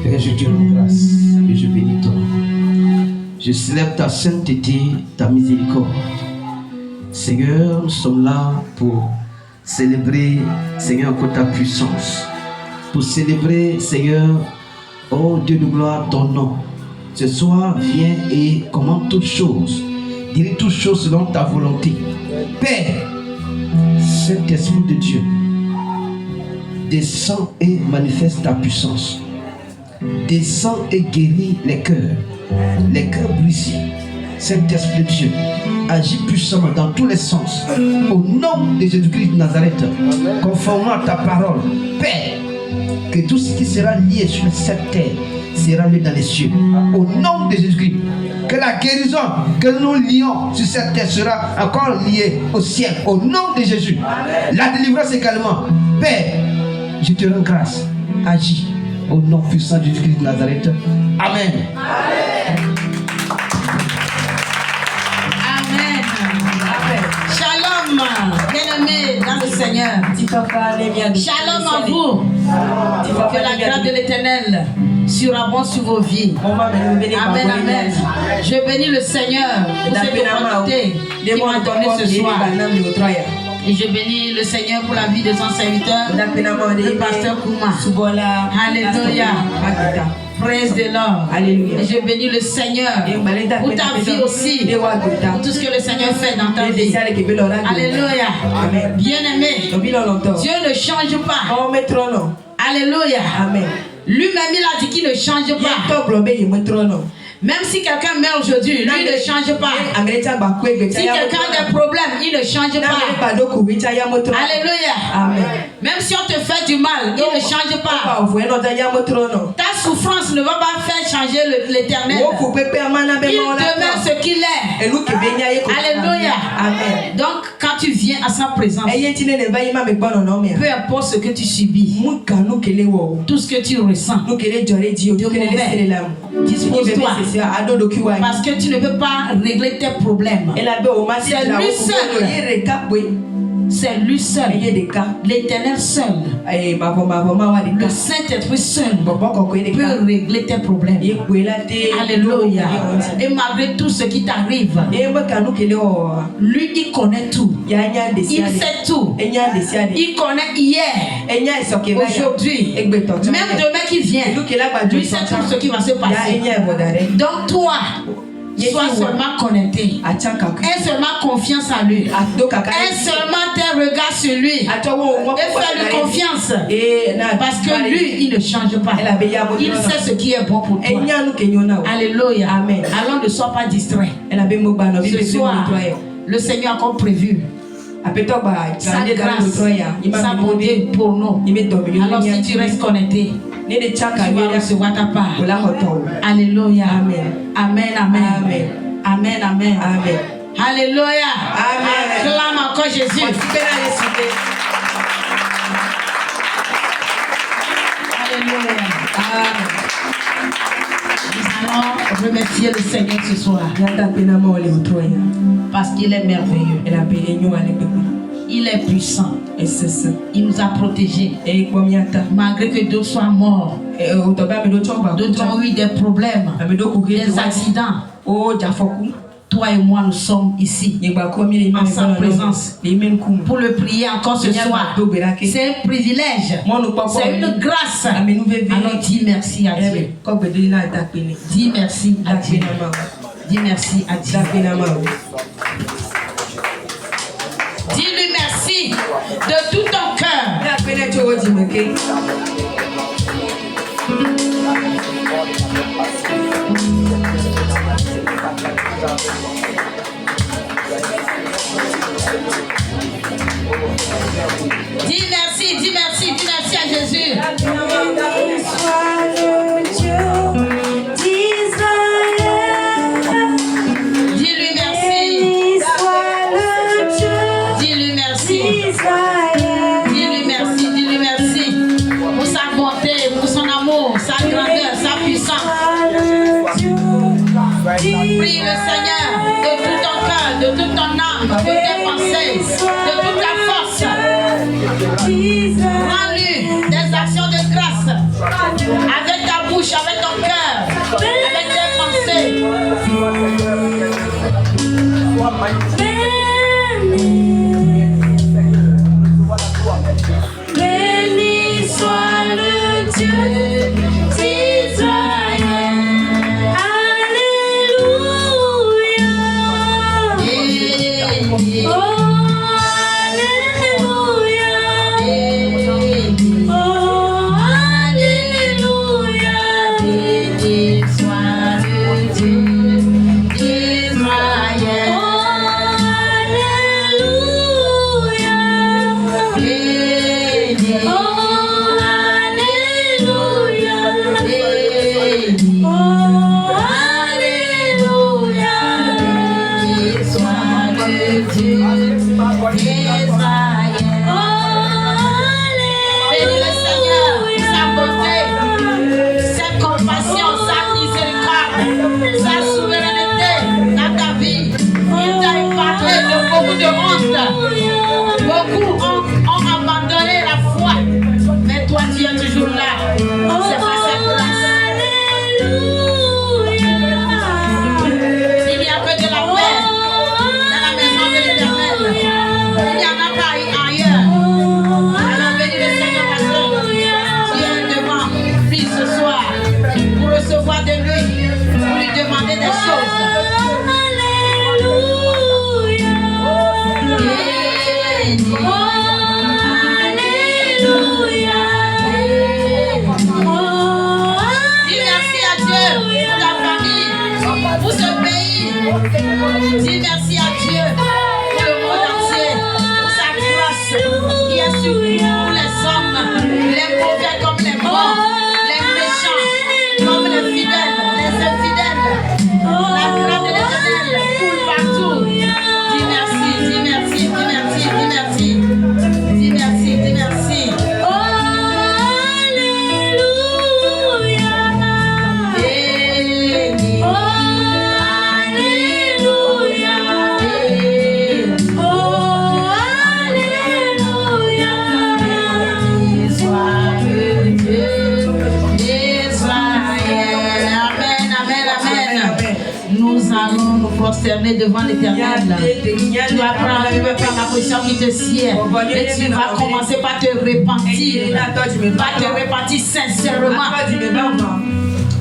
Père, je te rends grâce et je bénis ton nom. Je célèbre ta sainteté, ta miséricorde. Seigneur, nous sommes là pour célébrer, Seigneur, encore ta puissance. Pour célébrer, Seigneur, oh Dieu de gloire, ton nom. Ce soir, viens et commande toutes choses. Dirige toutes choses selon ta volonté. Père, Saint-Esprit de Dieu, descends et manifeste ta puissance. Descends et guéris les cœurs brisés. Saint-Esprit de Dieu, agis puissamment dans tous les sens. Au nom de Jésus-Christ de Nazareth, conformément à ta parole, Père, que tout ce qui sera lié sur cette terre sera lié dans les cieux. Au nom de Jésus-Christ, que la guérison que nous lions sur cette terre sera encore liée au ciel. Au nom de Jésus, la délivrance également. Père, je te rends grâce. Agis au nom puissant de Jésus-Christ de Nazareth. Amen. Shalom, bien-aimés dans le Seigneur. Shalom à vous. Que la grâce de l'Éternel surabonde sur vos vies. Amen, amen. Je bénis le Seigneur pour cette opportunité qu'il m'a donnée ce soir. Et je bénis le Seigneur pour la vie de son serviteur, le pasteur Kouma. Alléluia. Praise the Lord. Alléluia. Et je bénis le Seigneur pour ta vie aussi, pour tout ce que le Seigneur fait dans ta vie. Alléluia. Bien-aimé, Dieu ne change pas. Alléluia. Lui-même, il a dit qu'il ne change pas. Même si quelqu'un meurt aujourd'hui, lui ne change pas. Si quelqu'un a des problèmes, il ne change pas. Alléluia. Amen. Même si on te fait du mal, il ne change pas. Ta souffrance ne va pas faire changer l'Éternel. Il demeure ce qu'il est. Alléluia. Amen. Donc, quand tu viens à sa présence, peu importe ce que tu subis, tout ce que tu ressens, de mauvais, dispose-toi. Parce que tu ne peux pas régler tes problèmes. C'est lui seul. C'est lui seul. L'Éternel seul. Le Saint-Esprit seul peut régler tes problèmes. Alléluia. Et malgré tout ce qui t'arrive, lui il connaît tout. Il sait tout. Il connaît hier, aujourd'hui, même demain qui vient. Lui sait tout ce qui va se passer. Donc toi, sois seulement connecté. Aie seulement confiance en lui. Aie seulement tes regards sur lui. Et fais-lui confiance. Parce que lui, il ne change pas. Il sait ce qui est bon pour toi. Alléluia. Amen. Alors ne sois pas distrait. Ce soir, le Seigneur a encore prévu sa grâce, sa bonté pour nous. Alors si tu restes connecté, tu vas recevoir ta part. Alléluia. Amen. Amen. Amen. Amen. Amen. Amen. Alléluia. Amen. Acclame encore Jésus. Alléluia. Amen. Nous allons remercier le Seigneur ce soir. Parce qu'il est merveilleux. Il est puissant. Il nous a protégés. Malgré que d'autres soient morts, d'autres ont eu des problèmes, des accidents. Toi et moi, nous sommes ici en sa présence pour le prier encore ce soir. C'est un privilège, c'est une grâce. Alors dis merci à Dieu. Dis merci à Dieu. Dis merci à Dieu. Dis-lui merci de tout ton cœur. Dis merci à Jésus. Dis-lui merci. Dis-lui merci. Dis-lui merci pour sa bonté, pour son amour, sa grandeur, sa puissance. Prie le Seigneur de tout ton cœur, de toute ton âme, de tes pensées, de toute ta force. Rends-lui des actions de grâce avec ta bouche. Béni soit le Dieu d'Israël. Alléluia. Oh, alléluia. Oh, alléluia. Béni soit le Dieu d'Israël. Beaucoup ont abandonné la foi, mais toi tu es toujours là. C'est pas cette place. Il n'y a que de la paix dans la maison de l'Éternel. Il n'y en a pas ailleurs. Alors bénis le Seigneur pasteur. Tu es devant lui ce soir pour recevoir de lui, pour lui demander des choses. Dis merci à Dieu pour le monde entier, pour sa grâce qui est sur tous les hommes, les mauvais comme les bons, les méchants comme les fidèles, les infidèles. La grâce de l'Éternel coule partout. Dis merci, dis merci, dis merci, dis merci. Dis merci, dis merci. Prosterner devant l'Éternel. Tu vas prendre la position qui te sied et tu vas commencer par te repentir. Par te repentir sincèrement.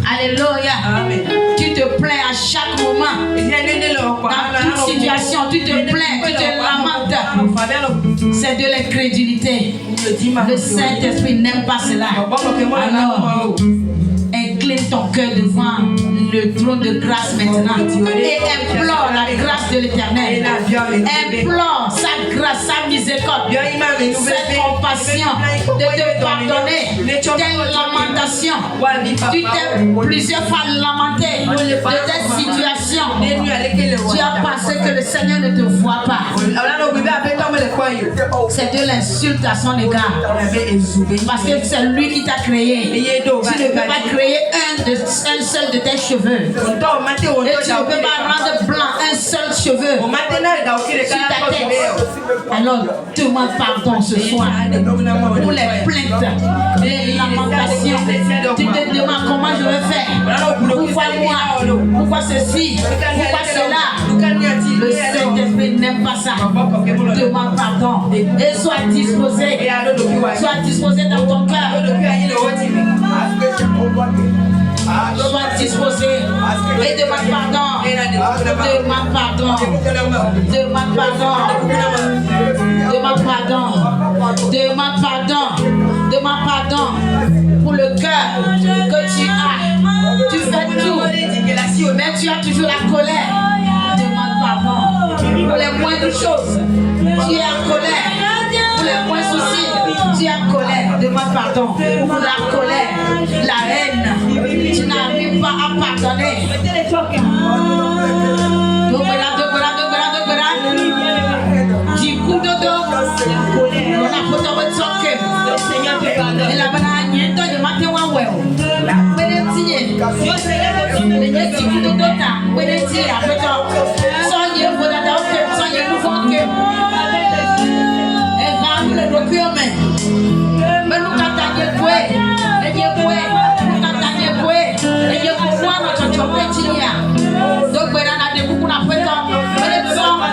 Alléluia. Tu te plains à chaque moment. Dans toute situation, tu te plains, tu te lamentes. C'est de l'incrédulité. Le Saint-Esprit n'aime pas cela. Alors, incline ton cœur devant le trône de grâce maintenant et implore la grâce de l'Éternel. Implore sa grâce, sa miséricorde, cette compassion de te pardonner tes lamentations. Tu t'es plusieurs fois lamenté de tes situations. Tu as pensé que le Seigneur ne te voit pas. C'est de l'insulte à son égard. Parce que c'est lui qui t'a créé. Tu ne peux pas créer un seul de tes cheveux. Et tu ne peux pas rendre blanc un seul cheveu sur ta tête. Alors, demande pardon ce soir pour les plaintes, les lamentations. Tu te demandes comment je vais faire. Pourquoi moi? Pourquoi ceci? Pourquoi cela? Le Saint-Esprit n'aime pas ça. Demande pardon et sois disposé. Sois disposé dans ton cœur. Sois disposé et demande pardon. Demande pardon. Demande pardon. Demande pardon. Demande pardon. Demande pardon pour le cœur que tu as. Tu fais tout, mais tu as toujours la colère. Demande pardon pour les moindres choses. Tu es en colère. Pour les moindres soucis, tu es en colère. Demande pardon pour la colère, la haine. Tu n'arrives pas à pardonner. Du coup de dos, on a photo de socket. Et la banane, il y a un de matin ou ouais. Donc,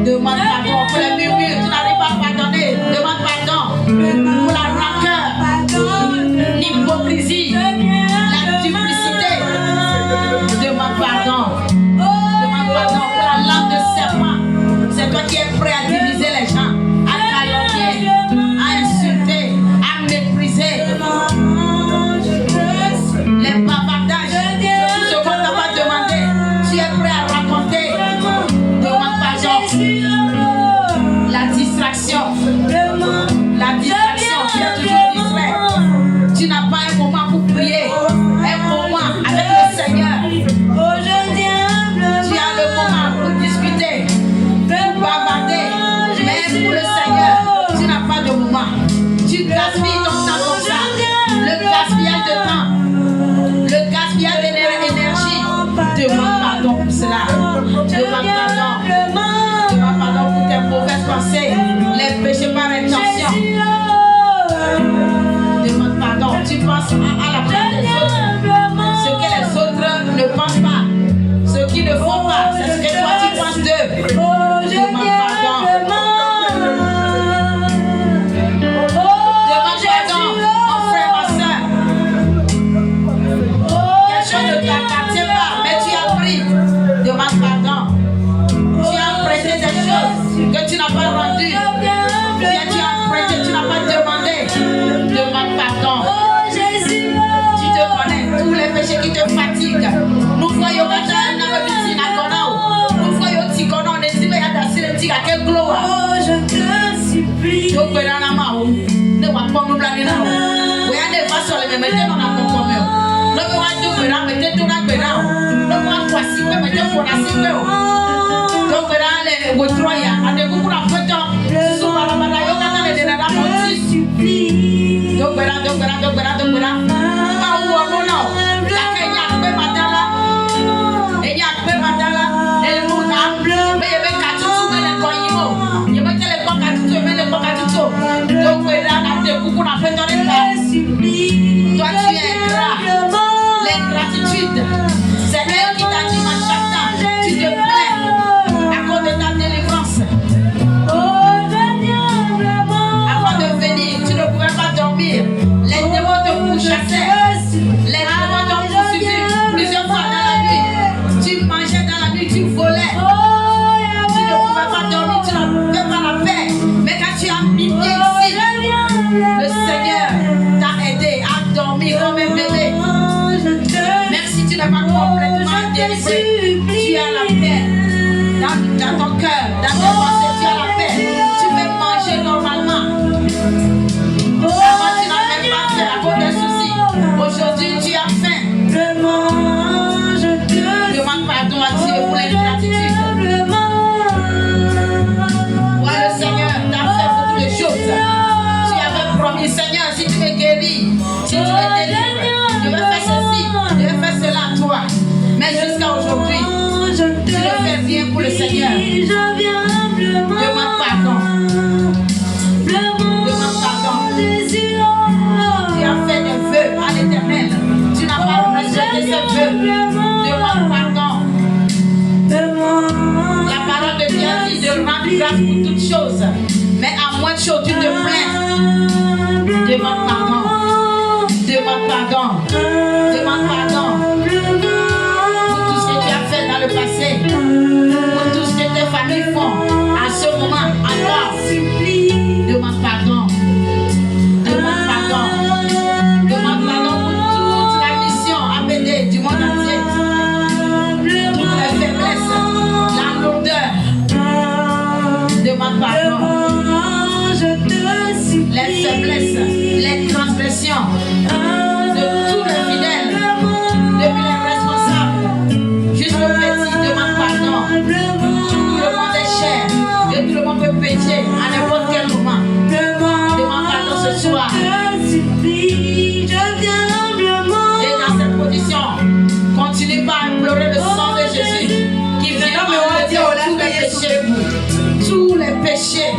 Demande pardon pour les murmures. Tu n'arrives pas à pardonner. Demande pardon pour la rancœur, l'hypocrisie, la duplicité. Demande pardon. Demande pardon pour la langue de serpent. C'est toi qui es prêt à diviser les gens, à calomnier, à insulter, à mépriser. Les bavardages, tout ce qu'on t'a pas demandé, tu es prêt à raconter. Demande pardon. La distraction, tu es toujours distrait. Tu n'as pas un moment pour prier, un moment avec le Seigneur. Tu as le moment pour discuter, pour bavarder, mais pour le Seigneur, tu n'as pas de moment. Tu gaspilles ton temps comme ça. Le gaspillage de temps, le gaspillage d'énergie. Demande pardon pour cela. Demande pardon. Demande pardon pour tes mauvaises pensées, les péchés par intention. Demande pardon. Tu penses à la place des autres. Ce que les autres ne pensent pas. Ce qu'ils ne font pas, c'est ce que toi tu penses d'eux. Demande pardon. Demande pardon, mon frère, ma soeur. Quelque chose ne t'appartient pas, mais tu as pris. Demande pardon. Tu as prêté des choses que tu n'as pas rendues. Bien tu as prêté, tu n'as pas demandé. Demande pardon. Tu te connais, tous les péchés qui te fatiguent. Nous voyons que tu as un homme qui n'a pas. Nous voyons que tu connais, on est dit, mais il y a des gens qui ont quel gloire. Je te supplie. Donc, ne va pas nous blâmer. Oui, on n'est pas sur les mêmes métiers, on a pas comme eux. Nous va tout faire, mettez tout dans le bénin. Nous va voici, mettez tout dans le bénin. Donc, les Wotroya, on est beaucoup à photo. Souvent, on va aller au Canada, les Nana Montis. Donc, voilà. Pas où on va, la Kenya, peu madala. Et il y a peu madala. Et le monde a bleu. Mais il y avait 4 sous, mais les coyimos. Il y avait les cocatou, mais les cocatou. Donc, voilà, on a des coups qu'on a fait dans les pas. Toi, tu es ingrat. L'ingratitude, c'est elle qui t'a dit, ma chata, tu te plains à cause de ta délivrance. Avant de venir, tu ne pouvais pas dormir. Les démons te pourchassaient. Les démons t'ont poursuivi plusieurs fois dans la nuit. Tu mangeais dans la nuit, tu volais. Tu ne pouvais pas dormir, tu n'avais pas la paix. Mais quand tu as mis pied ici, le Seigneur t'a aidé à dormir comme un bébé. Même si tu n'es pas complètement délivré, tu as la paix dans ton cœur, dans tes pensées, tu as la paix. Tu peux manger normalement. Avant, tu n'as même pas fait à cause des soucis. Aujourd'hui, tu as faim. Demande pardon à Dieu pour l'ingratitude. Ouais, le Seigneur t'a fait beaucoup de choses. Tu avais promis, Seigneur, si tu me guéris, si tu me délivres, je vais faire ceci, je vais faire cela à toi. Mais jusqu'à aujourd'hui, tu ne fais rien pour le Seigneur. Demande pardon. Demande pardon. Tu as fait des vœux à l'Éternel. Tu n'as pas respecté ces vœux. Demande pardon. La parole de Dieu dit de rendre grâce pour toutes choses. Mais à moins de choses, tu te plains. Demande pardon. Demande pardon. Demande pardon. Pour tout ce que tu as fait dans le passé. Pour tout ce que tes familles font à ce moment encore. Demande pardon. Demande pardon. Demande pardon pour toute la mission APD du monde entier. Toutes les faiblesses, la lourdeur. Demande pardon. Les faiblesses, les transgressions de tous les fidèles, depuis les responsables jusqu'aux petits, demande pardon. Tout le monde est cher et tout le monde peut pécher à n'importe quel moment. Demande pardon ce soir. Et dans cette position, continue pas à implorer le sang de Jésus qui vient enlever tous les péchés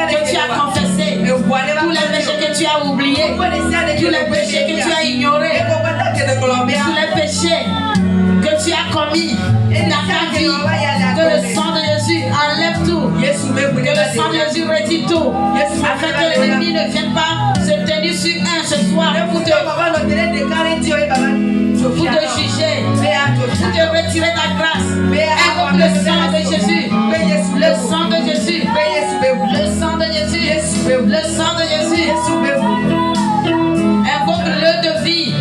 que tu as confessés, tous les péchés que tu as oubliés, tous les péchés que tu as ignorés, tous les péchés que tu as commis dans ta vie, que le sang de Jésus enlève enlève tout. Que le sang de Jésus retire tout. Afin que l'ennemi ne vienne pas se tenir sur un ce soir pour te juger, pour te retirer ta grâce. Invoque le sang de Jésus. Le sang de Jésus. Le sang de Jésus. Le sang de Jésus. Invoque l'eau de vie.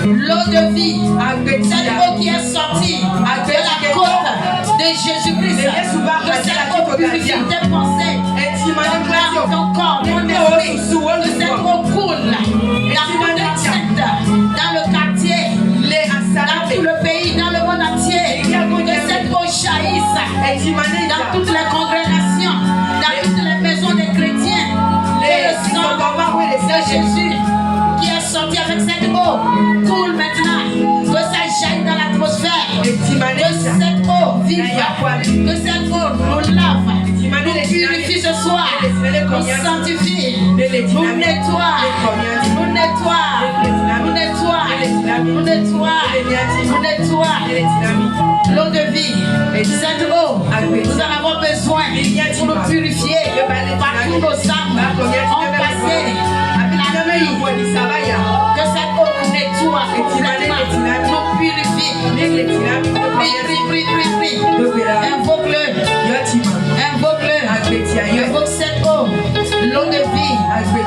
L'eau de vie. Cette eau qui est sortie de la côte de Jésus-Christ. Que cette eau purifie tes pensées, ton âme, ton corps, ton esprit. Que cette eau coule dans toute la secte, dans le quartier, dans tout le pays, dans le monde entier. Que cette eau jaillisse dans toutes les congrégations, dans toutes les maisons des chrétiens. Que le sang de Jésus qui est sorti avec cette eau coule maintenant. Que ça jaillit dans l'atmosphère. Que cette eau vive. Que cette eau nous lave. Nous purifie ce soir. Nous sanctifie. Nous nettoie. Nous nettoie. Nous nettoie. Nous nettoie. Nous nettoie. L'eau de vie. Cette eau, nous en avons besoin pour nous purifier. Partout nos âmes ont passé la nuit. Que cette eau nous nettoie complètement. Nous purifie. Prie. Invoque-le. Invoque-le. Invoque cette eau. L'eau de vie.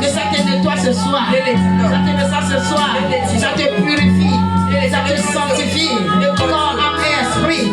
Que ça te nettoie ce soir. Ça te nettoie ce soir. Ça te purifie. Ça te sanctifie. Corps, âme et esprit.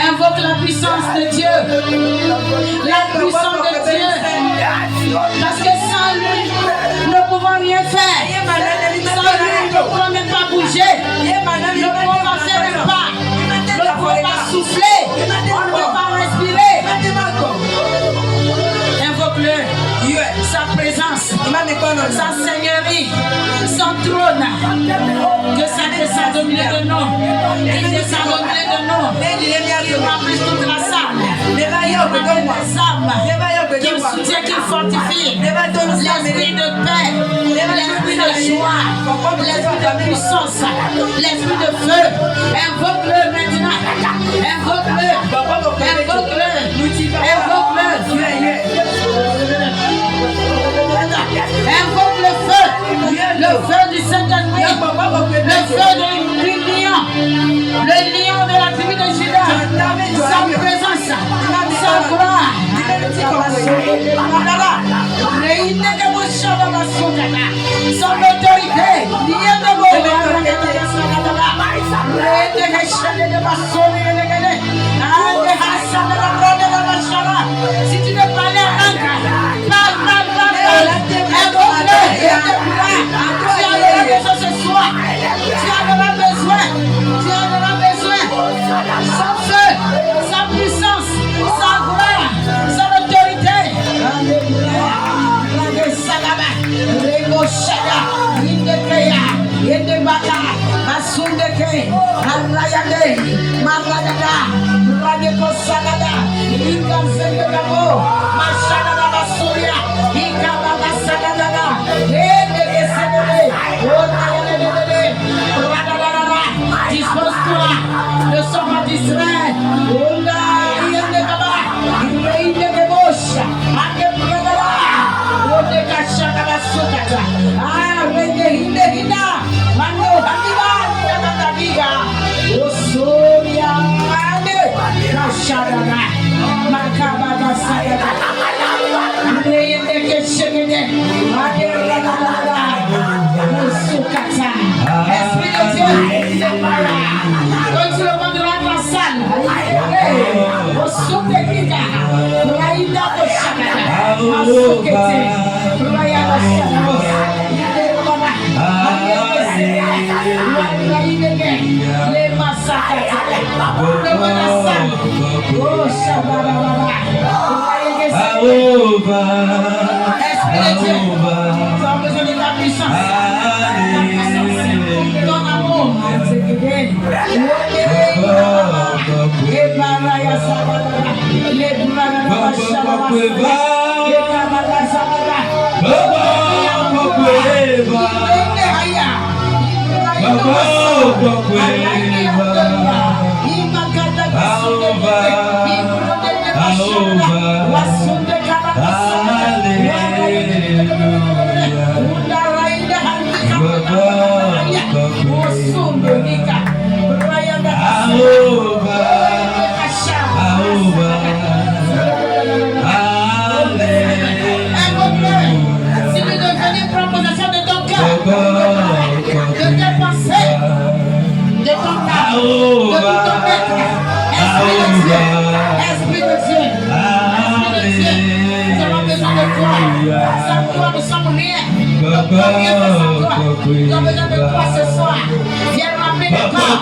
Invoque la puissance de Dieu. La puissance de Dieu. Parce que sans lui, nous ne pouvons rien faire. Sans lui, nous ne pouvons même pas bouger. Nous ne pouvons pas faire un pas. Nous ne pouvons pas souffler. On ne peut pas respirer. Invoque-le. Sa présence, sa seigneurie, son trône. Que ça descende au milieu de nous. Qu'il descende au milieu de nous. Qu'il remplisse toute la salle. Qu'il ramène les âmes. Qu'il soutient, qu'il fortifie. L'esprit de paix. L'esprit de joie. L'esprit de puissance. L'esprit de feu. Invoque-le maintenant. Invoque-le. Invoque-le. Invoque-le. présence, sa gloire, son autorité, si tu veux parler en langue, parle. Tu en auras besoin ce soir. Tu en auras besoin. Sans feu, sans puissance, sans gloire, sans autorité. Dispose-toi, ne sois pas distrait. Esprit de Dieu, quand tu le vendras dans la salle, au soupe de Giga, Raïda de Chakara, au soupe de Raïda de Chakara, les massacres, le Manassan, oh Shababa, Esprit de Dieu, tu as besoin de ta puissance. Ton amour, Esprit de Dieu, nous avons besoin de toi. Sans toi, nous sommes rien. Nous avons besoin de toi ce soir. Viens remplir le corps.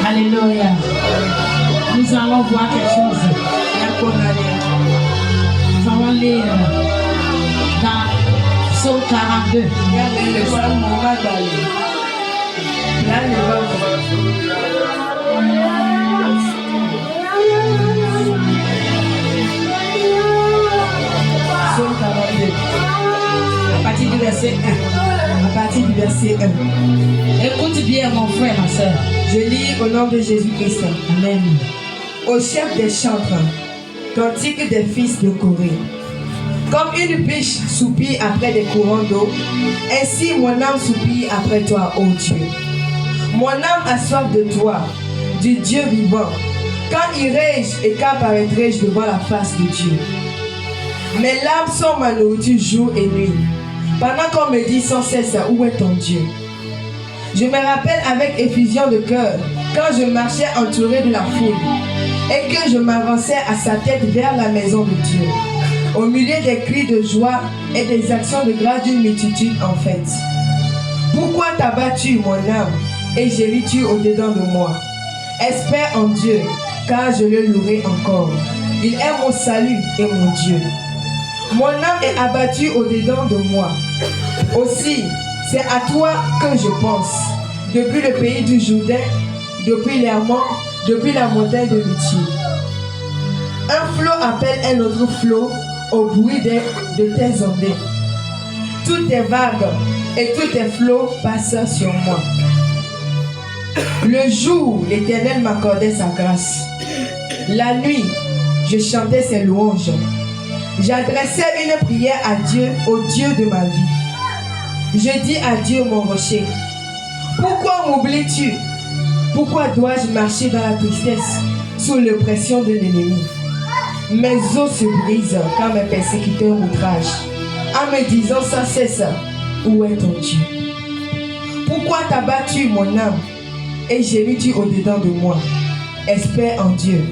Alléluia. Nous allons voir quelque chose. Nous allons lire dans Psaume 42. verset 1. À partir du verset 1. Écoute bien mon frère, ma soeur. Je lis au nom de Jésus-Christ. Amen. Au chef des chantres, cantique des fils de Corée. Comme une biche soupire après des courants d'eau, ainsi mon âme soupire après toi, ô Dieu. Mon âme a soif de toi, du Dieu vivant. Quand irai-je et quand paraîtrai-je devant la face de Dieu? Mes larmes sont ma nourriture jour et nuit, pendant qu'on me dit sans cesse, où est ton Dieu? Je me rappelle avec effusion de cœur quand je marchais entouré de la foule et que je m'avançais à sa tête vers la maison de Dieu, au milieu des cris de joie et des actions de grâce d'une multitude en fête. Pourquoi t'as-tu mon âme et gémis-tu au-dedans de moi? Espère en Dieu, car je le louerai encore. Il est mon salut et mon Dieu. Mon âme est abattue au-dedans de moi. Aussi, c'est à toi que je pense, depuis le pays du Jourdain, depuis l'Hermon, depuis la montagne de Mitier. Un flot appelle un autre flot au bruit de tes ondées. Toutes tes vagues et tous tes flots passent sur moi. Le jour, l'Éternel m'accordait sa grâce. La nuit, je chantais ses louanges. J'adressais une prière à Dieu, au Dieu de ma vie. Je dis à Dieu, mon rocher, pourquoi m'oublies-tu? Pourquoi dois-je marcher dans la tristesse, sous l'oppression de l'ennemi? Mes os se brisent quand mes persécuteurs m'outragent, en me disant sans cesse, où est ton Dieu? Pourquoi t'as battu mon âme et gémis-tu au-dedans de moi? Espère en Dieu,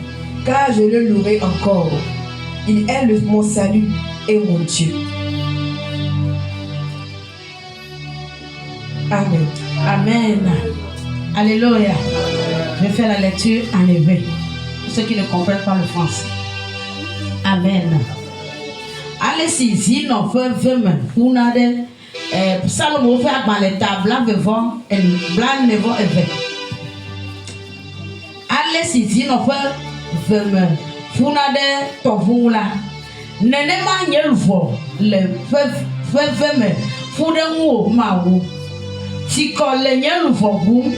car je le louerai encore. Il est mon salut et mon Dieu. Amen. Amen. Alléluia. Je vais faire la lecture en hébreu. Pour ceux qui ne comprennent pas le français. Amen. Allez, si non, faites-moi. Vous n'avez Salomon fait à la table, blanc nevant et vert. Allez, si non, faites-moi. Vous n'avez pas vous là. Nenema nyelvo le faites-moi. Vous n'avez pas vous. Si le nyelvo vous.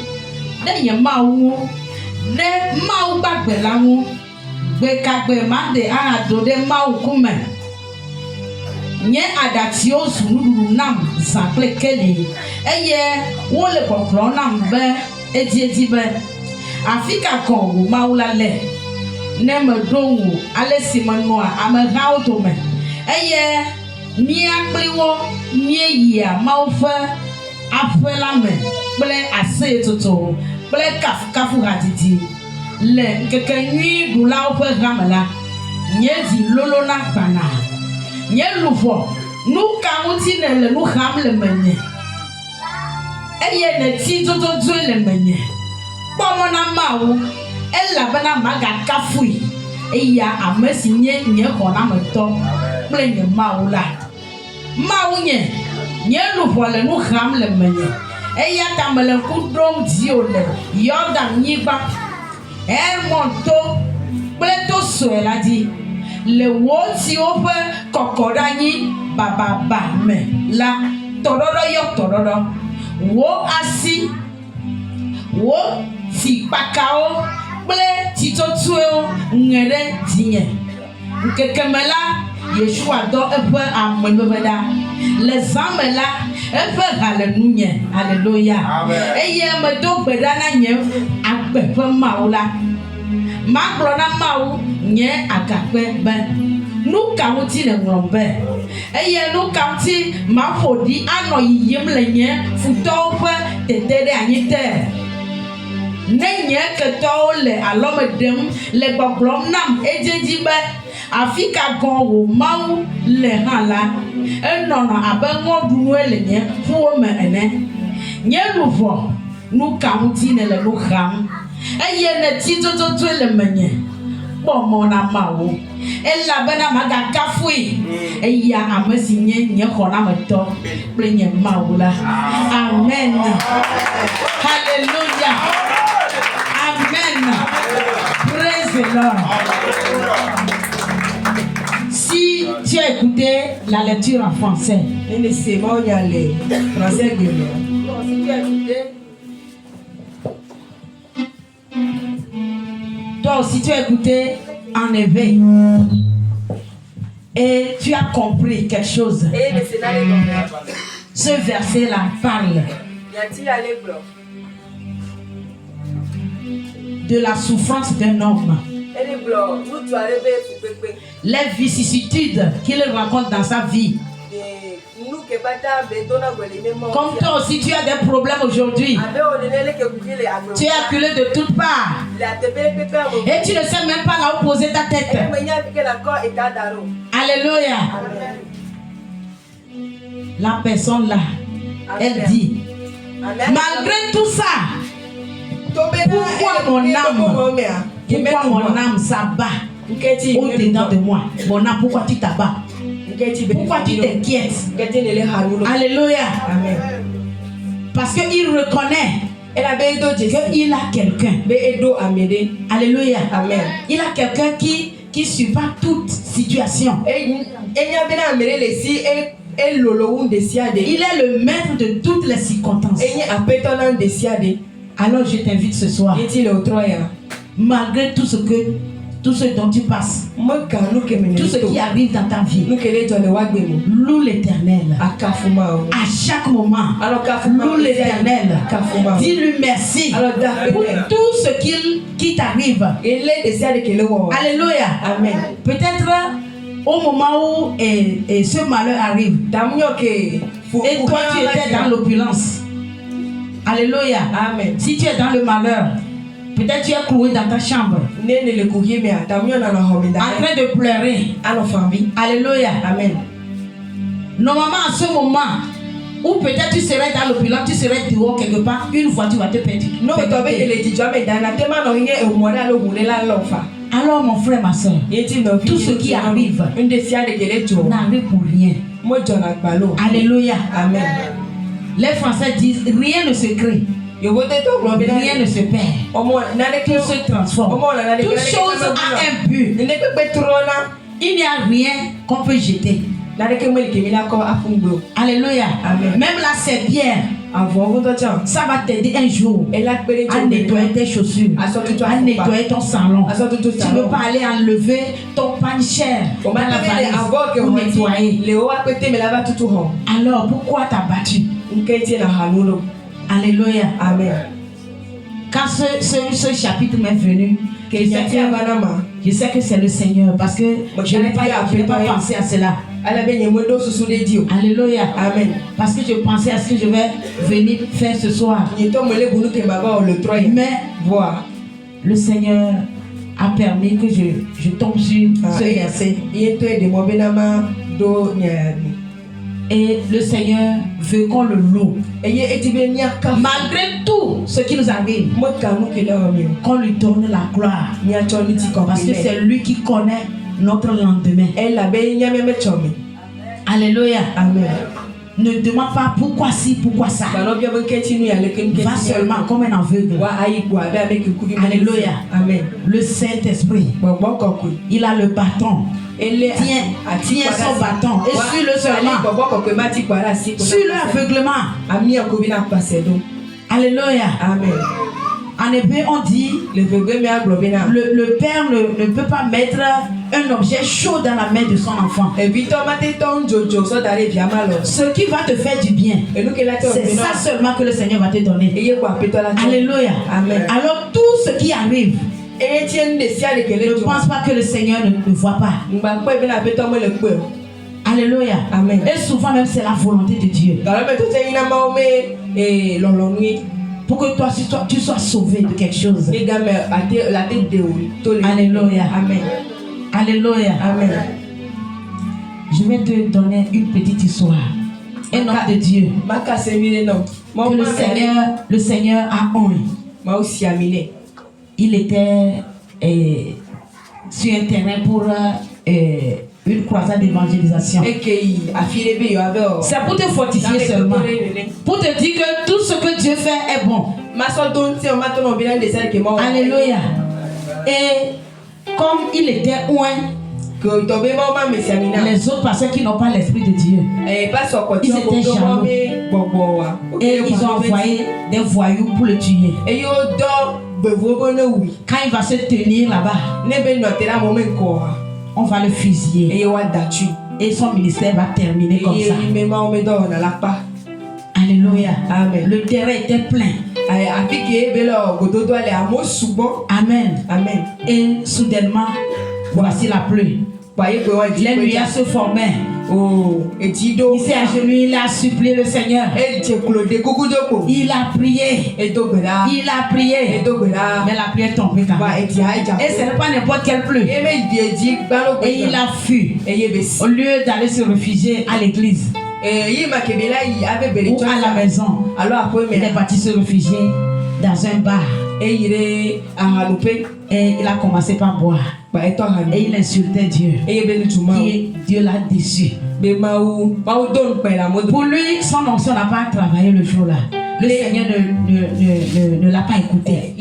De yemaou. De maou bagbelangu. Bekagbe mande a adode maou kume. Nye adatio sunuru nam zakle kele. Eye wole koklo nam be edi be. Afika kongu maula le. Nem dongu ale simanoa amega otome. Eye ni akliwo ni ya maufe afela me. Ble ase toto. Ble kafu hatiti. Le keke nyi dula ofe gamela. Nyezi lolo na bana. Nye lufo, nou kaouti ne le nou ham le menye. Eye ne ti toto dwe le menye. Pomona maou, la bana maga kafui. Eya amesi nye kona meto. Ple nye maou la. Maou nye lufo le nou ham le menye. Eya tamele kudrom dio le. Yordam nyiba. Monto. Ple to swe la di. Le wo si ope kokoranyi baba me la tororo yo tororo wo asi wo si pakao ble titotuo ngere tinye nkekemela Yeshua do epe amenbeda le zamela epe haleluya haleluya eye me do gbeda na nye agbepe maula magro na mau nye agape be nu kaunti le ngombe eye nu kaunti mafodi ano yiyem le nye futo pe tetere anyite ne nye keto le alomedem le gbogbrom nam ejeji be afika gon wo mau le hala enona abengo dunu le nye fuo me ene nye luvo nu kaunti ne le nu kham eye ne ti toto le menye bomo na mawo ela bena maga kafui eya amesi nye khona meto plenye mawo la amen hallelujah amen praise the Lord Si tu as écouté la lecture en français, Ene sema nyale français gelo. bon, si tu as écouté, toi aussi tu as écouté en éveil et tu as compris quelque chose. Ene senale gombe. Ce verset-là parle Yati ale glo. de la souffrance d'un homme, Ene glo, mutu arebe fupekpe. les vicissitudes qu'il rencontre dans sa vie. Nous que bata betona gwele memo. Comme toi aussi tu as des problèmes aujourd'hui, Abe onenele ke kukile aglo. tu es acculé de toutes parts La tebele pepe amo. et tu ne sais même pas là où poser ta tête. Ene menya fike la ko etadaro. Alléluia. Amen. La personne là, elle dit, malgré tout ça, pourquoi mon âme s'abat au-dedans de moi? Mon âme, pourquoi tu t'abats? Pourquoi tu t'inquiètes? Alléluia. Amen. Parce qu'il reconnaît qu'il a quelqu'un. Alléluia. Amen. Il a quelqu'un qui supporte toute situation. Il est le maître de toutes les circonstances. Alors je t'invite ce soir, malgré tout ce dont tu passes, tout ce qui arrive dans ta vie, loue l'Éternel. À chaque moment, loue l'Éternel. Dis-lui merci pour tout ce qui t'arrive. Alléluia. Amen. Peut-être au moment où ce malheur arrive, et toi tu étais dans l'opulence. Alléluia. Amen. Si tu es dans le malheur, peut-être tu es cloué dans ta chambre, en train de pleurer. Alléluia. Amen. Normalement, à ce moment, ou peut-être tu serais dans l'opulence, tu serais dehors quelque part, une voiture va te perdre. Alors mon frère, ma soeur, tout ce qui arrive n'arrive pour rien. Alléluia. Amen. Les Français disent rien ne se crée, rien ne se perd, tout se transforme. Toute chose a un but. Il n'y a rien qu'on peut jeter. Alléluia. Amen. Même la serpillère, ça va t'aider un jour à nettoyer tes chaussures, à nettoyer ton salon. Tu ne peux pas aller enlever ton pain cher dans la valise pour nettoyer. Alors pourquoi t'as battu? Alléluia. Amen. Quand ce chapitre m'est venu, je sais que c'est le Seigneur parce que je n'ai pas pensé à cela. Alléluia. Amen. Parce que je pensais à ce que je vais venir faire ce soir. Mais le Seigneur a permis que je tombe sur ce verset. Et le Seigneur veut qu'on le loue. Malgré tout ce qui nous arrive, qu'on lui donne la gloire. Parce que c'est lui qui connaît notre lendemain. Alléluia. Amen. Ne demande pas pourquoi si, pourquoi ça. Va seulement comme un aveugle. Alléluia. Amen. Le Saint-Esprit, il a le bâton. Tiens son bâton et suis-le seulement. Suis-le aveuglement. Alléluia. Amen. En hébreu, on dit le père ne peut pas mettre un objet chaud dans la main de son enfant. Ce qui va te faire du bien, c'est ça seulement que le Seigneur va te donner. Alléluia. Amen. Alors tout ce qui arrive, ne pense pas que le Seigneur ne voit pas. Alléluia. Amen. Et souvent même c'est la volonté de Dieu pour que toi tu sois sauvé de quelque chose. Alléluia. Amen. Alléluia. Amen. Je vais te donner une petite histoire. Un homme de Dieu que le Seigneur a honré. Il était sur un terrain pour une croisade d'évangélisation. C'est pour te fortifier seulement. Pour te dire que tout ce que Dieu fait est bon. Alléluia. Et comme il était loin, Les autres pasteurs qui n'ont pas l'esprit de Dieu, ils étaient jaloux. Et ils ont envoyé des voyous pour le tuer. Quand il va se tenir là-bas, on va le fusiller. Et son ministère va terminer comme ça. Alléluia. Amen. Le terrain était plein. Amen. Amen. Et soudainement, voici la pluie. Les nuages se formaient. Il s'est agenouillé, il a supplié le Seigneur. Il a prié. Il a prié. Mais la pluie est tombée quand même. Et ce n'est pas n'importe quelle pluie. Et il a fui. Au lieu d'aller se réfugier à l'église ou à la maison, il est parti se réfugier dans un bar. Et il a commencé par boire. Et il insultait Dieu. Dieu l'a déçu. Pour lui, son onction n'a pas travaillé le jour-là. Le Seigneur ne l'a pas écouté.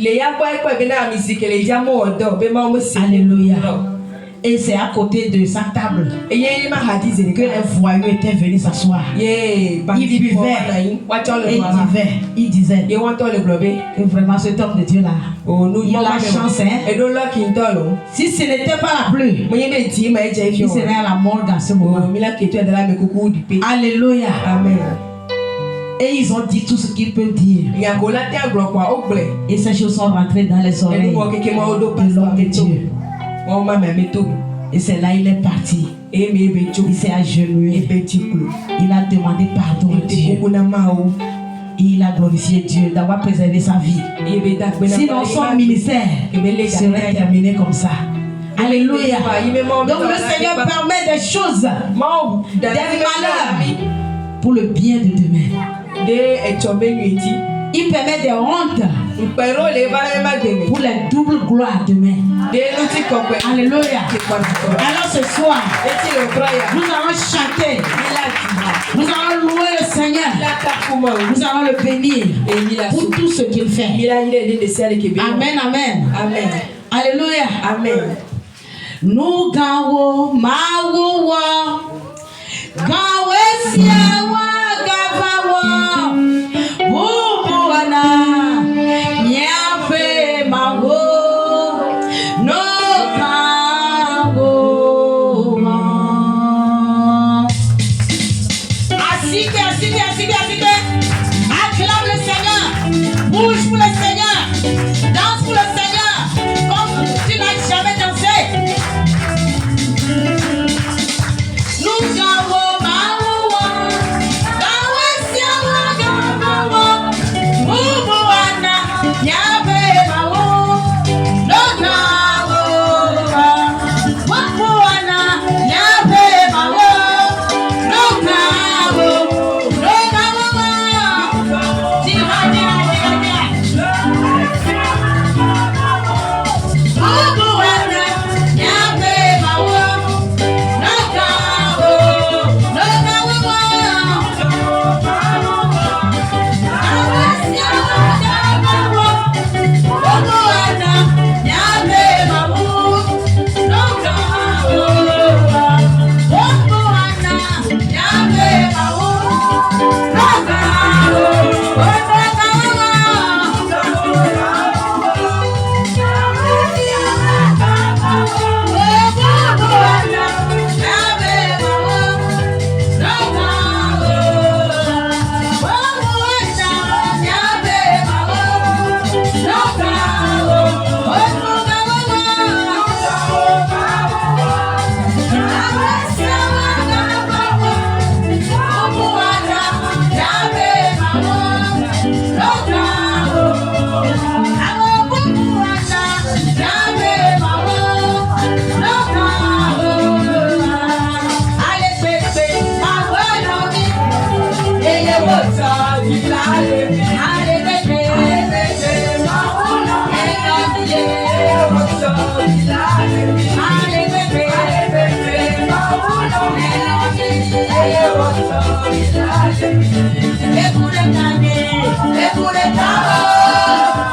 Alléluia. Et c'est à côté de sa table que les voyous étaient venus s'asseoir. Il disait que vraiment cet homme de Dieu là, il a la chance, hein? Si ce n'était pas la pluie, il serait à la mort dans ce moment. Alléluia. Amen. Et ils ont dit tout ce qu'ils peuvent dire. Et ces choses sont rentrées dans les oreilles de l'homme de Dieu. Et c'est là il est parti. Il s'est agenouillé. Il a demandé pardon à Dieu. Et il a glorifié Dieu d'avoir préservé sa vie. Sinon son ministère serait terminé comme ça. Alléluia. Donc le Seigneur permet des choses, des malheurs pour le bien de demain. Il permet des hontes pour les doubles gloires demain. Alléluia. Alors ce soir, nous allons chanter. Nous allons louer le Seigneur. Nous allons le bénir pour tout ce qu'il fait. Amen, amen. Amen. Alléluia. Amen. Nous gagnons maouwa. Gawe siawa gavawa. Bubuana. Nyafe mawo. No gawo. Assitez. Acclame le Seigneur. Bouge pour le Seigneur. Danse pour le Seigneur. Comme tu n'as jamais dansé. Nous avons maouwa. Gawe siawa gavawa. Bubuana. Nyafe mawo. No gawo. Bubuana. Nyafe mawo. No gawo. No gawo. Tira. Bubuana. Nyafe mawo. No gawo. No gawo.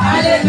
Allez,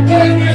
Yeah.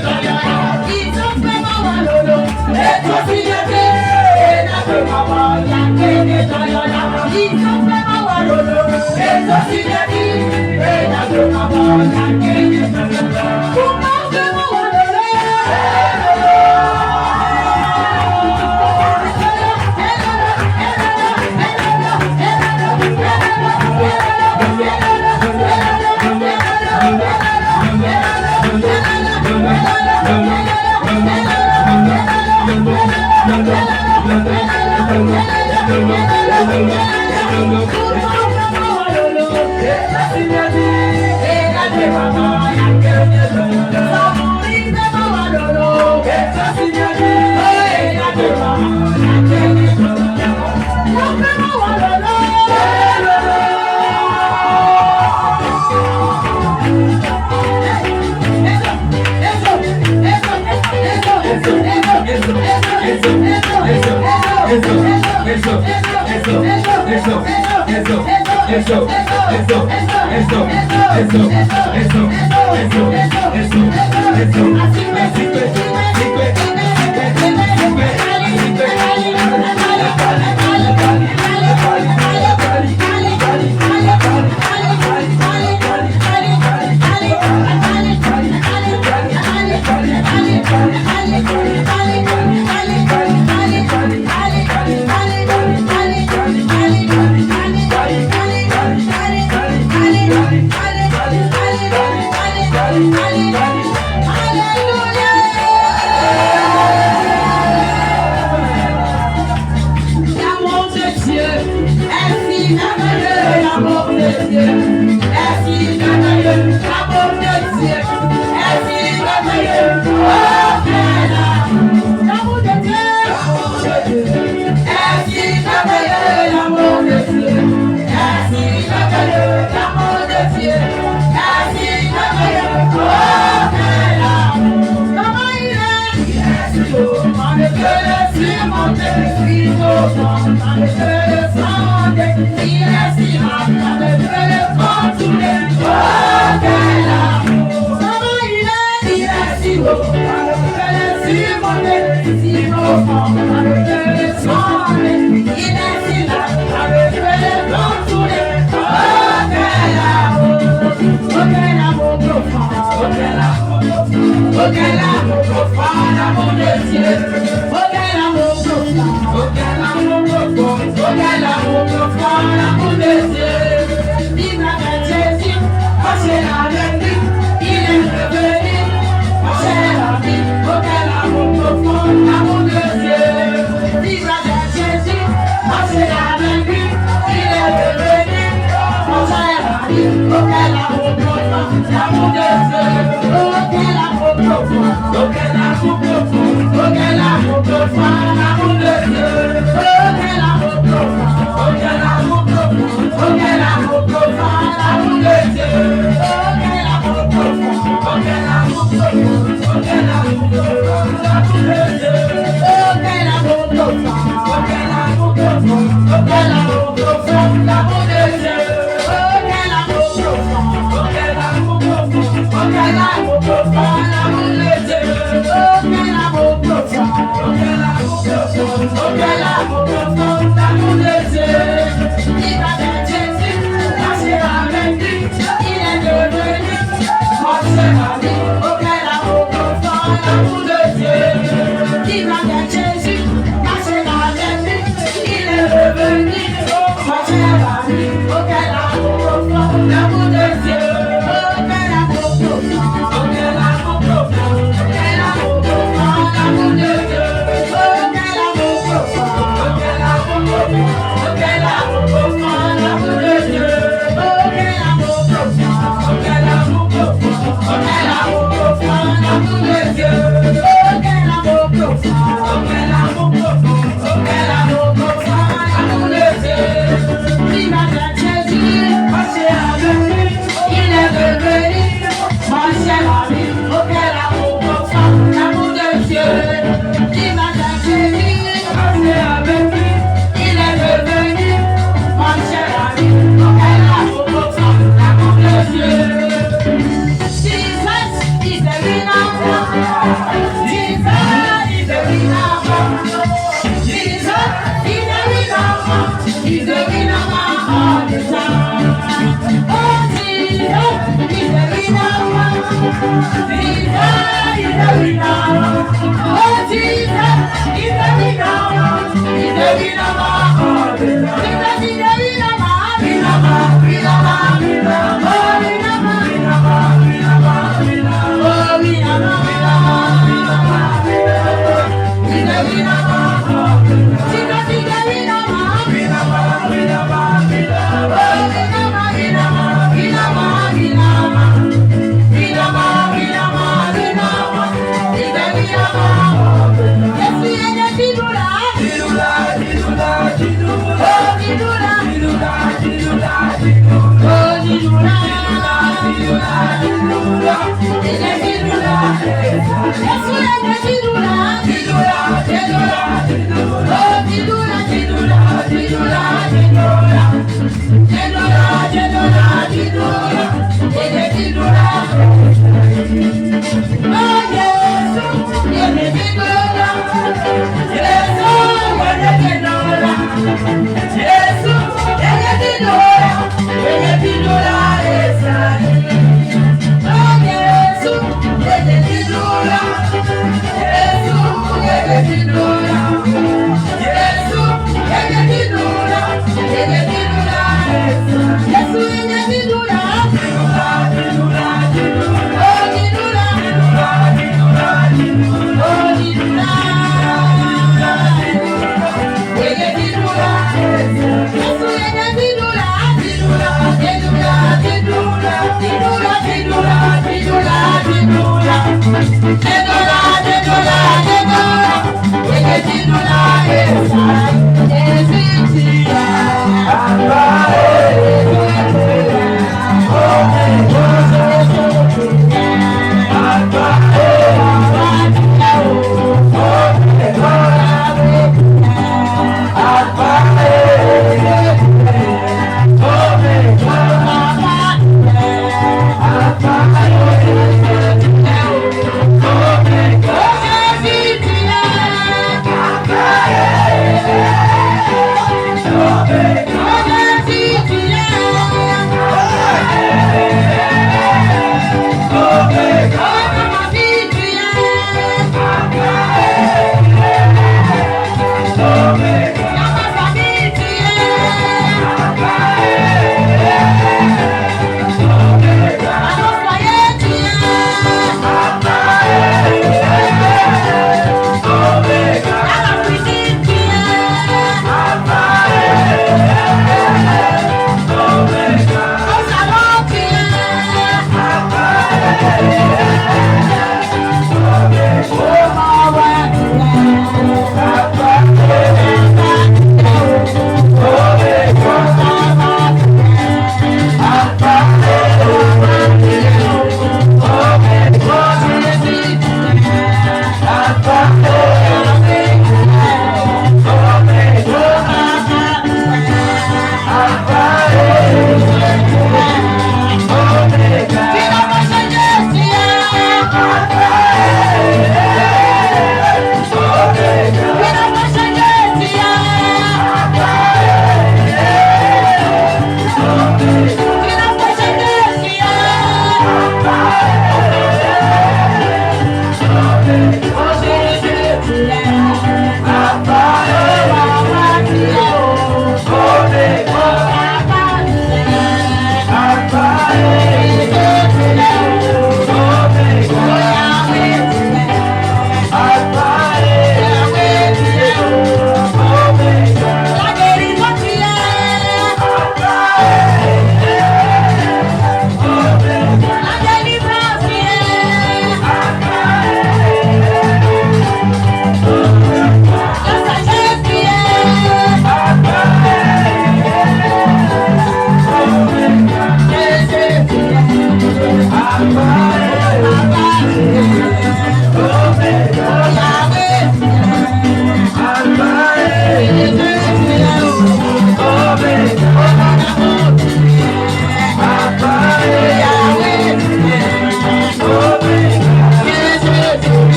Dieu.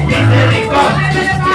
Misericordia,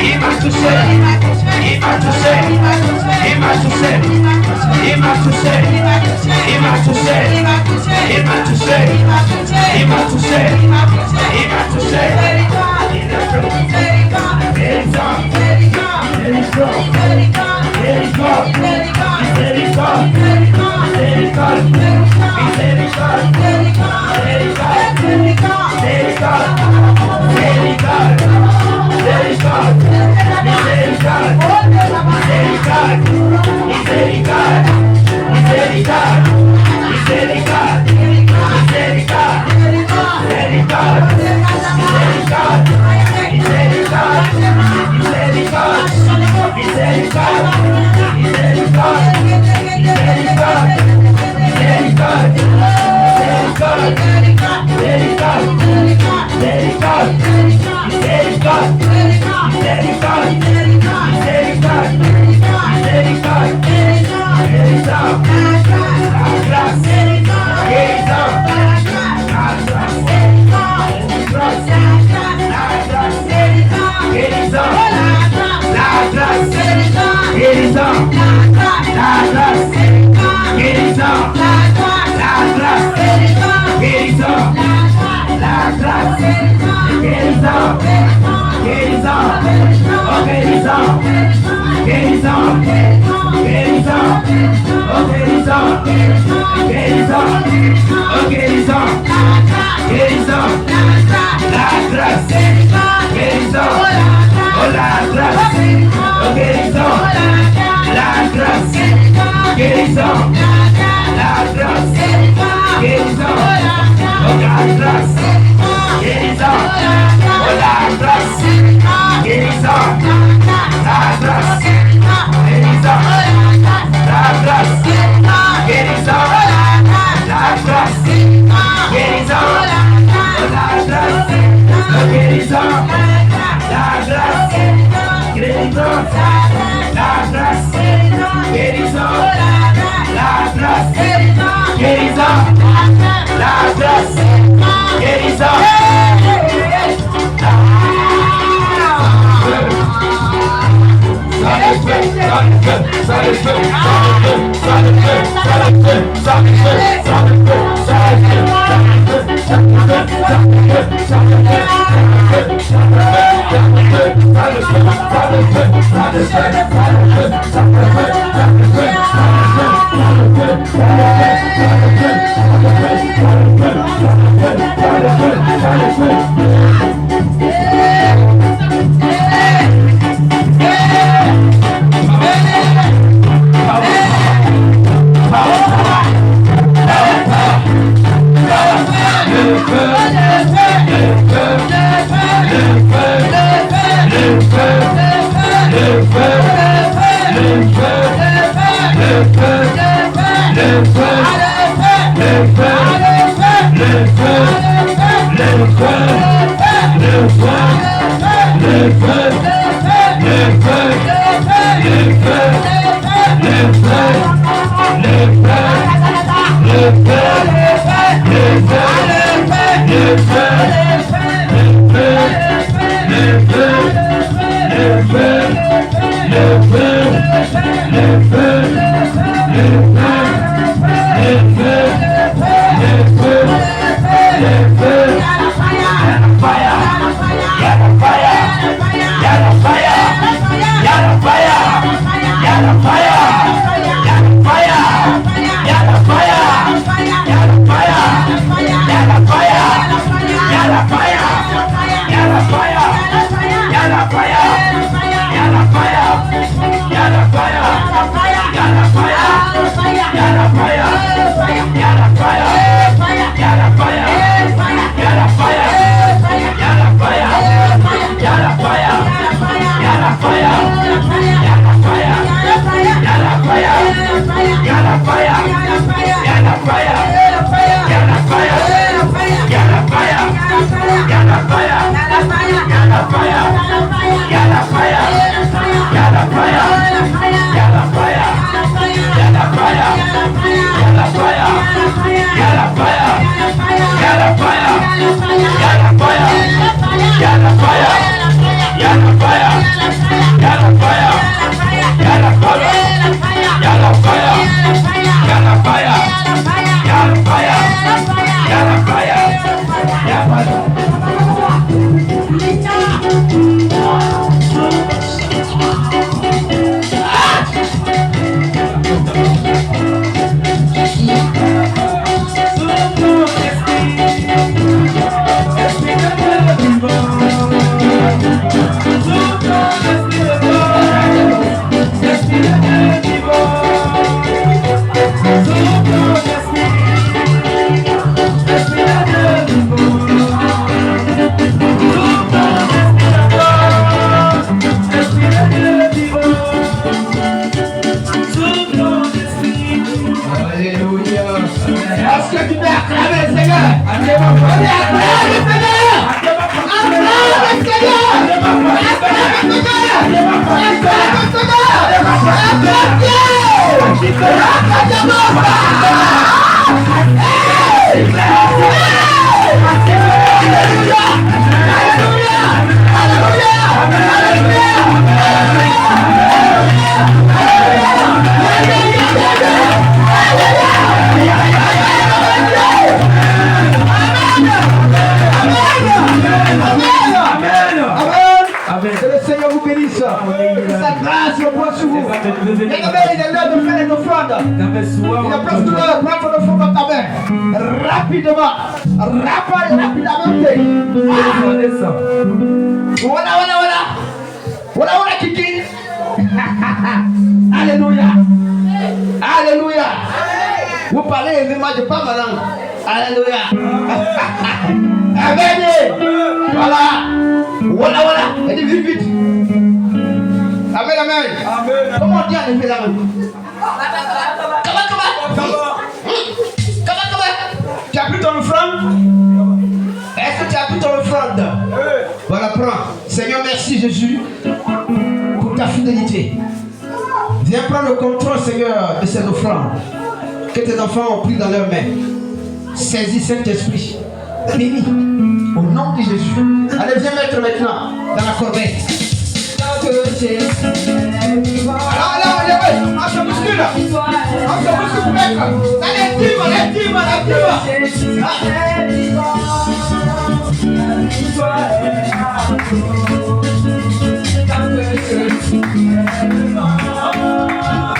Il Il m'a touché. Il m'a touché. Il m'a touché. Il m'a touché. Il m'a touché. Il m'a touché. Il m'a touché. Il m'a touché. Fire! Sa grâce repose sur vous. Il est l'heure de faire les offrandes. Il est presque l'heure de prendre l'offrande dans ta main. Rapidement. Rapidement. Voilà, Kiki. Alléluia. Alléluia. Vous parlez évidemment de pas ma langue. Alléluia. Amen. Voilà. Et dit vite. Amen. Comment on dit en effet la langue? Comment? Tu as pris ton offrande? Est-ce que tu as pris ton offrande? Voilà, prends. Seigneur, merci Jésus pour ta fidélité. Viens prendre le contrôle, Seigneur, de cette offrande que tes enfants ont pris dans leurs mains. Saisis cet esprit. Bénis. Au nom de Jésus. Allez, viens mettre maintenant dans la corbeille. Allez, on se bouscule pour mettre. Allez, dis-moi.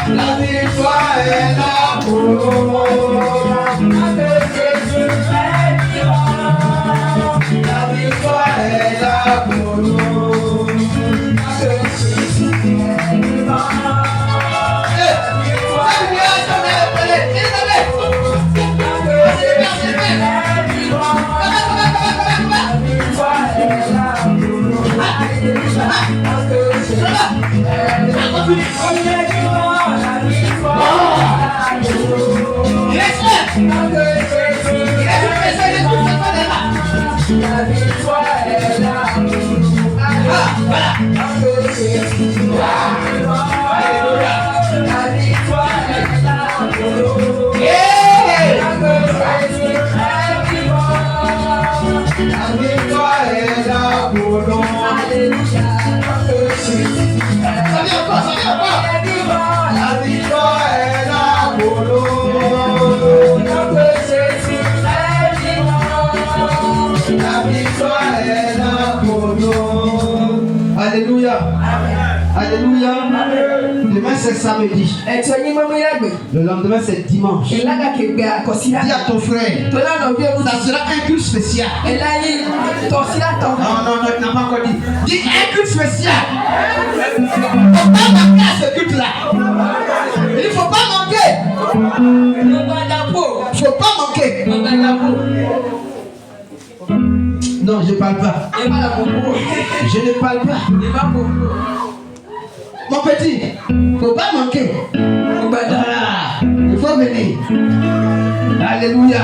La victoire est là pour nous. La victoire est là pour nous. Alléluia. Demain c'est samedi. Le lendemain c'est dimanche. Dis à ton frère, ça sera un culte spécial. Non, tu n'as pas encore dit. Dis un culte spécial. Il ne faut pas manquer à ce culte-là. Il ne faut pas manquer. Il ne faut pas manquer. Non, je ne parle pas. Je ne parle pas. Mon petit, il ne faut pas manquer. Voilà. Il faut venir. Alléluia.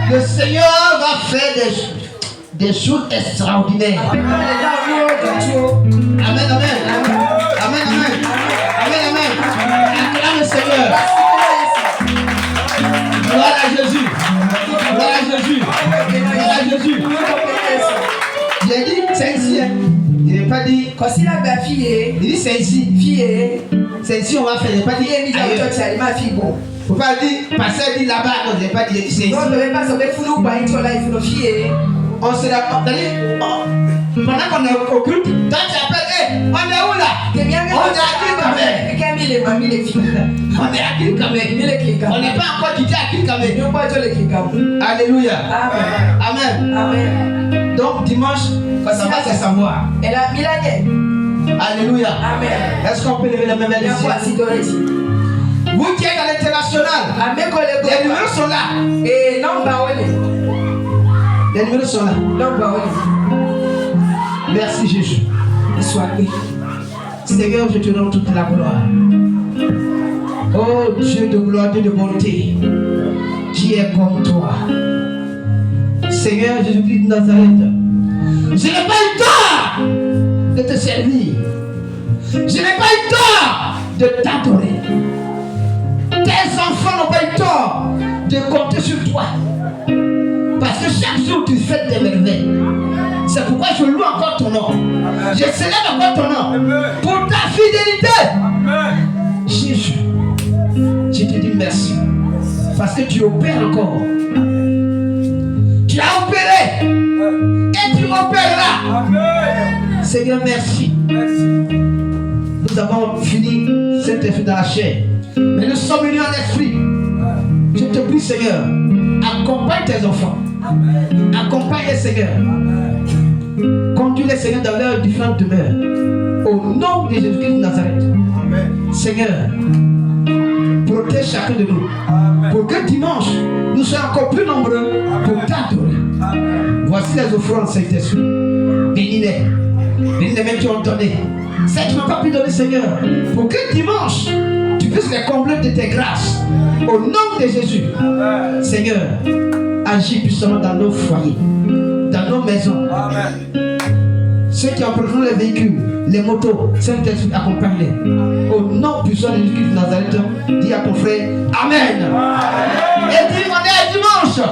Le Seigneur va faire des choses extraordinaires. Amen. Acclame le Seigneur. Gloire à Jésus. J'ai dit, c'est ici. Il n'est pas dit. Il dit, c'est ici. C'est ici, on va faire. Il n'est pas dit. Faut pas dire, pasteur dit là-bas. On ne pas dire, c'est ici. On se d'accord. Pendant qu'on est au culte, toi tu appelles, on est où là? On est à Kilkamé. On n'est pas encore quitté à Kilkamé. Alléluia. Amen. Donc dimanche, ça va se savoir. Alléluia. Est-ce qu'on peut lever la main vers les cieux? Vous qui êtes à l'international, les numéros sont là. Les numéros sont là. Merci Jésus. Seigneur, je te donne toute la gloire. Oh Dieu de gloire, Dieu de bonté, qui est comme toi. Seigneur Jésus-Christ de Nazareth, je n'ai pas eu tort de te servir. Je n'ai pas eu tort de t'adorer. Tes enfants n'ont pas eu tort de compter sur toi. Parce que chaque jour tu fais des merveilles. C'est pourquoi je loue encore ton nom. Je célèbre encore ton nom. Pour ta fidélité. Jésus, je te dis merci. Parce que tu opères encore. Tu as opéré. Et tu opéreras. Seigneur, merci. Nous avons fini cet effet dans la chair. Mais nous sommes unis en esprit. Je te prie, Seigneur, accompagne tes enfants. Accompagne les Seigneur. Conduis les Seigneur dans leurs différentes demeures. Au nom de Jésus-Christ de Nazareth. Seigneur, protège chacun de nous. Pour que dimanche, nous soyons encore plus nombreux pour t'adorer. Voici les offrandes, Saint-Esprit. Bénis-les. Bénis les mêmes qui ont donné. Celles qui n'ont pas pu donner, Seigneur. Pour que dimanche, tu puisses les combler de tes grâces. Au nom de Jésus. Seigneur, agis puissamment dans nos foyers, dans nos maisons. Ceux qui empruntent les véhicules, les motos, Saint-Esprit, accompagne-les. Au nom puissant de Jésus-Christ de Nazareth, dis à ton frère Amen. Et dis, on est à dimanche.